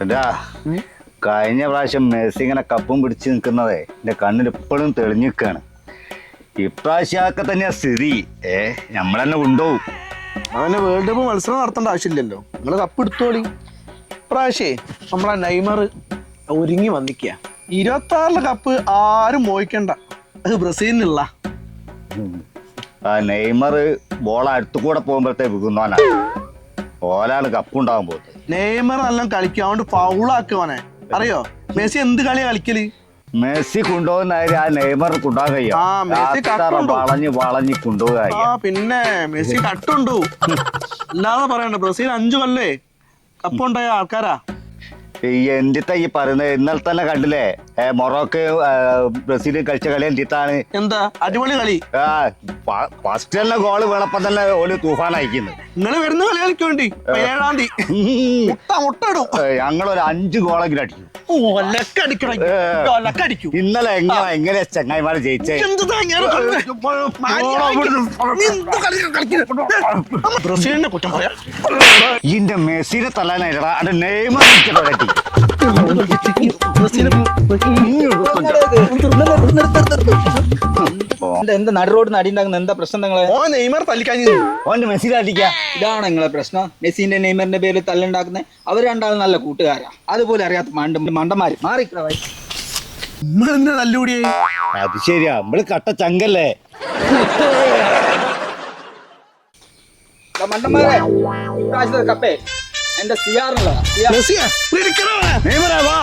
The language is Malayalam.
എടാ കഴിഞ്ഞ പ്രാവശ്യം മെസ്സി ഇങ്ങനെ കപ്പും പിടിച്ച് നിൽക്കുന്നതേ എന്റെ കണ്ണിൽ എപ്പോഴും തെളിഞ്ഞു നിൽക്കാണ്. ഇപ്രാവശ്യം ഒക്കെ തന്നെയാ സ്ഥിതി. നമ്മളെന്നെ കൊണ്ടുപോകും. അവനെ വേൾഡ് കപ്പ് മത്സരം നടത്തേണ്ട ആവശ്യമില്ലല്ലോ, നിങ്ങൾ കപ്പ് എടുത്തോളി. ഇപ്രാവശ്യേ നമ്മളെ നെയ്മർ ഒരുങ്ങി വന്നിക്കുക. 26 കപ്പ് ആരും മോഹിക്കണ്ട, അത് ബ്രസീലിനുള്ള. ആ നെയ്മർ ബോൾ അടുത്തു കൂടെ പോകുമ്പോഴത്തേക്ക് വികുന്നോനാ ഓലാണ് കപ്പുണ്ടാകാൻ പോകുന്നത്. നെയ്മർ നല്ല കളിക്കുക, അതുകൊണ്ട് ഫൗളാക്കുവാനെ അറിയോ. മെസ്സി എന്ത് കളിയാ കളിക്കല്? മെസ്സി കൊണ്ടുപോകുന്ന ആ നെയ്മർ കൊണ്ടുപോകാൻ കഴിയും. വളഞ്ഞ് കൊണ്ടുപോകാൻ. പിന്നെ മെസ്സി കട്ടുണ്ടോ അല്ലാതെ പറയണ്ട. ബ്രസീൽ 5 കൊല്ലേ കപ്പുണ്ടായ ആൾക്കാരാ. എന്തിത്താ ഈ പറയുന്നത്? ഇന്നലെ തന്നെ കണ്ടില്ലേ മൊറോക്കോ ബ്രസീൽ കളിച്ച കളി എന്തിത്താണ്? എന്താ അടിപൊളി കളി. ഫസ്റ്റ് തന്നെ ഗോള് വീണപ്പം തന്നെ ഓല് തൂഫാൻ അയക്കുന്നത്. നിങ്ങൾ വരുന്ന കളി കളിക്കോണ്ടി 7-ാം തീയതി മുട്ട ഞങ്ങളൊരു 5 ഗോളെങ്കിലും അടിക്കും. ഇന്നലെ എങ്ങനെ ചങ്ങായിമാര് ജയിച്ചേ? ബ്രസീലിനെ കുറ്റം പറയാ. ഇതിന്റെ മെസ്സിനെ തല്ലാനായിട്ടാ അത് നെയ്മർ എന്താ നടു റോഡിന് അടി ഉണ്ടാകുന്ന എന്താ പ്രശ്നം? നിങ്ങളെ നെയ്മർ തല്ലിക്കാഞ്ഞ ഓന്റെ മെസ്സിനെ അടിക്കാ. ഇതാണ് നിങ്ങളെ പ്രശ്നം. മെസ്സിന്റെ നെയ്മറിന്റെ പേരിൽ തല്ലുണ്ടാക്കുന്നത്. അവർ രണ്ടാളും നല്ല കൂട്ടുകാരാ. അതുപോലെ അറിയാത്ത മണ്ടന്മാര് മാറിക്കള. നല്ലുകൂടിയായി. അത് ശരിയാ, നമ്മള് കട്ട ചങ്കല്ലേ. മണ്ടന്മാരെ ഇപ്രാവശ്യത്തെ കപ്പേ എന്റെ സിയാറിനുള്ളതാ. നെയ്മറേ വാ.